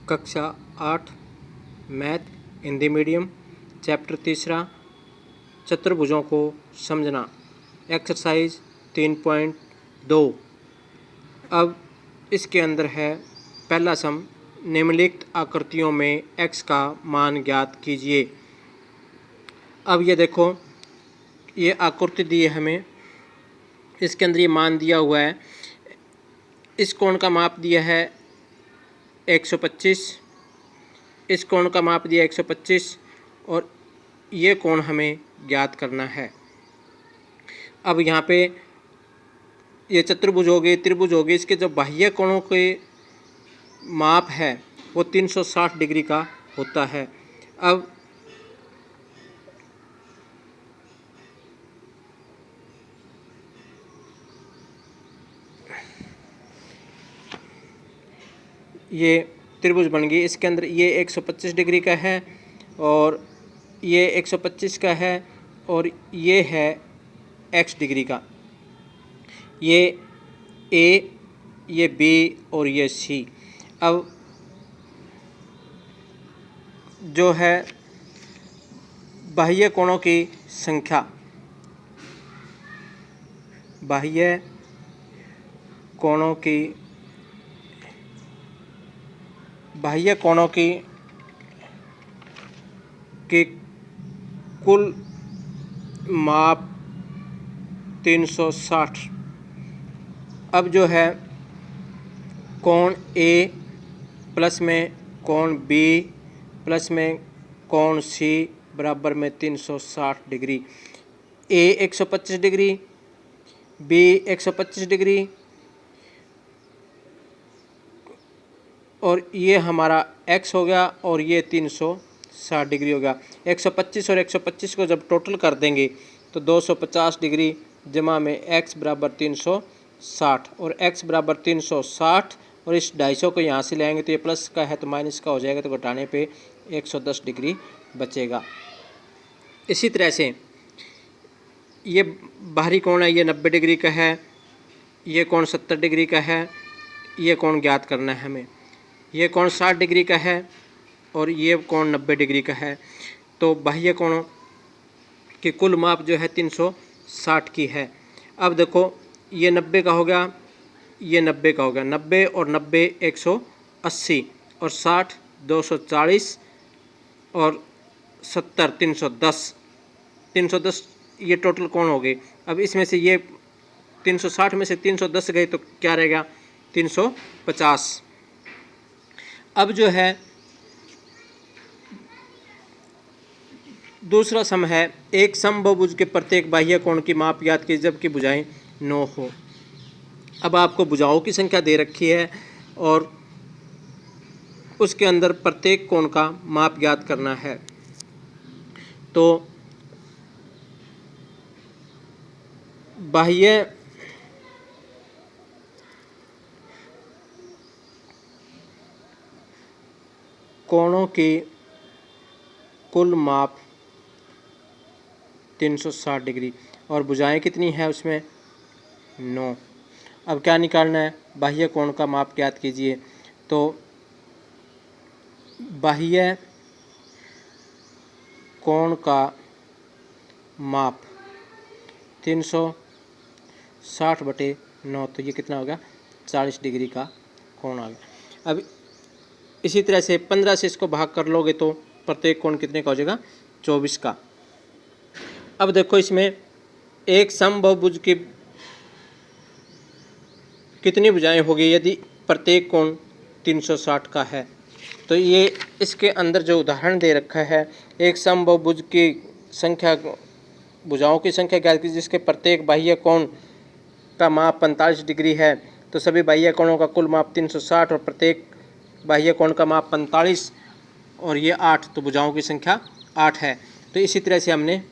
कक्षा 8 math Hindi medium chapter 3 चतुर्भुजों को समझना एक्सरसाइज 3.2। अब इसके अंदर है पहला सम, निम्नलिखित आकृतियों में x का मान ज्ञात कीजिए। अब ये देखो, ये आकृति दी है हमें, इसके अंदर ये मान दिया हुआ है। इस कोण का माप दिया है 125, इस कोण का माप दिया 125 और ये कोण हमें ज्ञात करना है। अब यहाँ पे ये चतुर्भुज हो गए, त्रिभुज हो गए, इसके जो बाह्य कोणों के माप है वो 360 डिग्री का होता है। अब ये त्रिभुज बन गई। इसके अंदर ये 125 डिग्री का है और ये 125 का है और ये है x डिग्री का। ये A, ये B और ये C। अब जो है बाह्य कोणों की संख्या, बाह्य कोणों की कुल माप 360। अब जो है कोण A प्लस में कोण B प्लस में कोण C बराबर में 360 degree. A 125 degree, B 125 degree और ये हमारा x हो गया और ये 360 डिग्री हो गया। 125 और 125 को जब टोटल कर देंगे तो 250 डिग्री जमा में x बराबर 360 और x बराबर 360 और इस 250 को यहाँ से लाएंगे तो ये प्लस का है तो माइनस का हो जाएगा, तो घटाने पे 110 डिग्री बचेगा। इसी तरह से ये बाहरी कोण है, ये 90 डिग्री का है, ये कोण 70 डिग्री का है, ये कोण ज्ञात करना है हमें। ये कोण 60 डिग्री का है और ये कोण 90 डिग्री का है। तो बाह्य कोणों की कुल माप जो है 360 की है। अब देखो, ये 90 का हो गया, ये 90 का हो गया, 90 और 90 180 और 60 240 और 70 310, 310 ये टोटल कोण हो गए। अब इसमें से ये 360 में से 310 गए तो क्या रहेगा, 350। अब जो है दूसरा सम है, एक समबाहुभुज के प्रत्येक बाह्य कोण की माप ज्ञात कीजिए जबकि भुजाएं 9 हो। अब आपको भुजाओं की संख्या दे रखी है और उसके अंदर प्रत्येक कोण का माप ज्ञात करना है। तो बाह्य कोणों की कुल माप 360 डिग्री और भुजाएं कितनी है उसमें 9। अब क्या निकालना है, बाह्य कोण का माप ज्ञात कीजिए। तो बाह्य कोण का माप 360/9, तो ये कितना होगा, 40 डिग्री का कोण आ गया। अब इसी तरह से 15 से इसको भाग कर लोगे तो प्रत्येक कोण कितने का हो जाएगा, 24 का। अब देखो, इसमें एक समबाहुभुज की कितनी भुजाएं होगी यदि प्रत्येक कोण 360 का है। तो ये इसके अंदर जो उदाहरण दे रखा है, एक समबाहुभुज की संख्या, भुजाओं की संख्या ज्ञात कीजिए जिसके प्रत्येक बाह्य कोण का माप 45 डिग्री है। तो सभी बाह्य कोणों का कुल माप 360 और प्रत्येक बाह्य कोण का माप 45 और ये 8, तो भुजाओं की संख्या 8 है। तो इसी तरह से हमने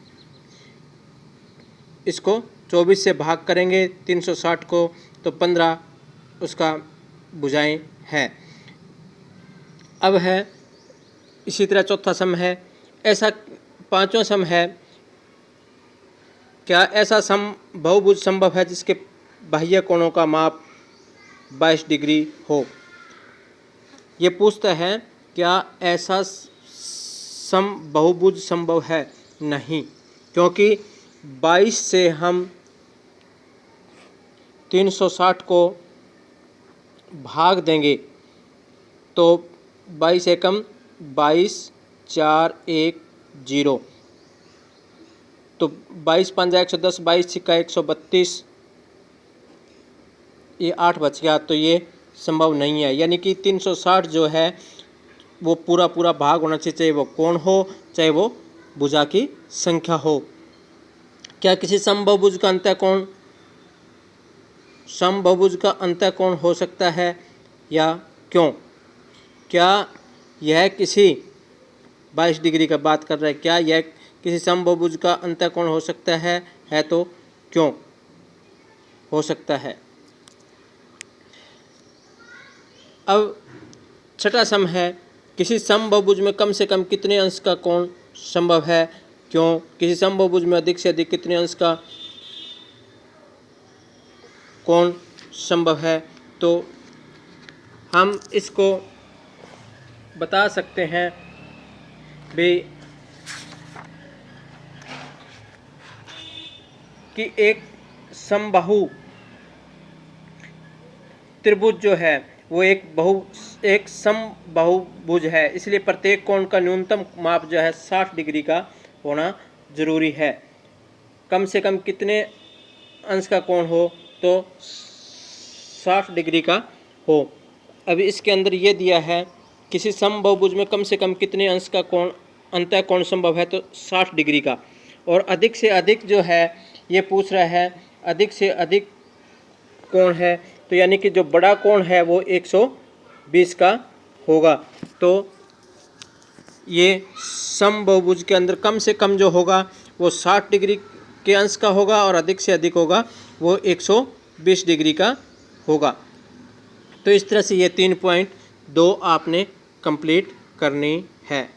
इसको 24 से भाग करेंगे 360 को तो 15 उसका भुजाएं है। अब है इसी तरह चौथा सम है। ऐसा पांचवा सम है, क्या ऐसा सम बहुभुज संभव है जिसके बाह्य कोणों का माप 22 डिग्री हो। ये पूछता है क्या ऐसा बहुभुज संभव है? नहीं, क्योंकि 22 से हम 360 को भाग देंगे तो 22 एकम 22, 4, 1, 0, तो 22 पंजा 110, 22 छिक्का 132, ये 8 बच गया, तो ये संभव नहीं है। यानी कि 360 जो है वो पूरा पूरा भाग होना चाहिए, चाहे वो कोण हो चाहे वो भुजा की संख्या हो। क्या किसी समबाहुभुज का अंतःकोण समबाहुभुज का अंतःकोण हो सकता है या क्यों? क्या यह किसी 22 डिग्री का बात कर रहा है, क्या यह किसी समबाहुभुज का अंतःकोण हो सकता है तो क्यों हो सकता है? अब छठा सम है, किसी समबाहुभुज में कम से कम कितने अंश का कोण संभव है? क्यों? किसी समबाहुभुज में अधिक से अधिक कितने अंश का कोण संभव है? तो हम इसको बता सकते हैं भी कि एक समबाहु त्रिभुज जो है वो एक समबाहुभुज है, इसलिए प्रत्येक कोण का न्यूनतम माप जो है 60 डिग्री का होना जरूरी है। कम से कम कितने अंश का कोण हो? तो 60 डिग्री का हो। अभी इसके अंदर ये दिया है किसी समबाहुभुज में कम से कम कितने अंश का कोण अंतःकोण संभव है, तो 60 डिग्री का। और अधिक से अधिक जो है ये पूछ रहा है, अधिक से अधिक कोण है, तो यानी कि जो बड़ा कोण है वो 120 का होगा। तो ये समबाहुभुज के अंदर कम से कम जो होगा वो 60 डिग्री के अंश का होगा और अधिक से अधिक होगा वो 120 डिग्री का होगा। तो इस तरह से ये 3.2 आपने कंप्लीट करनी है।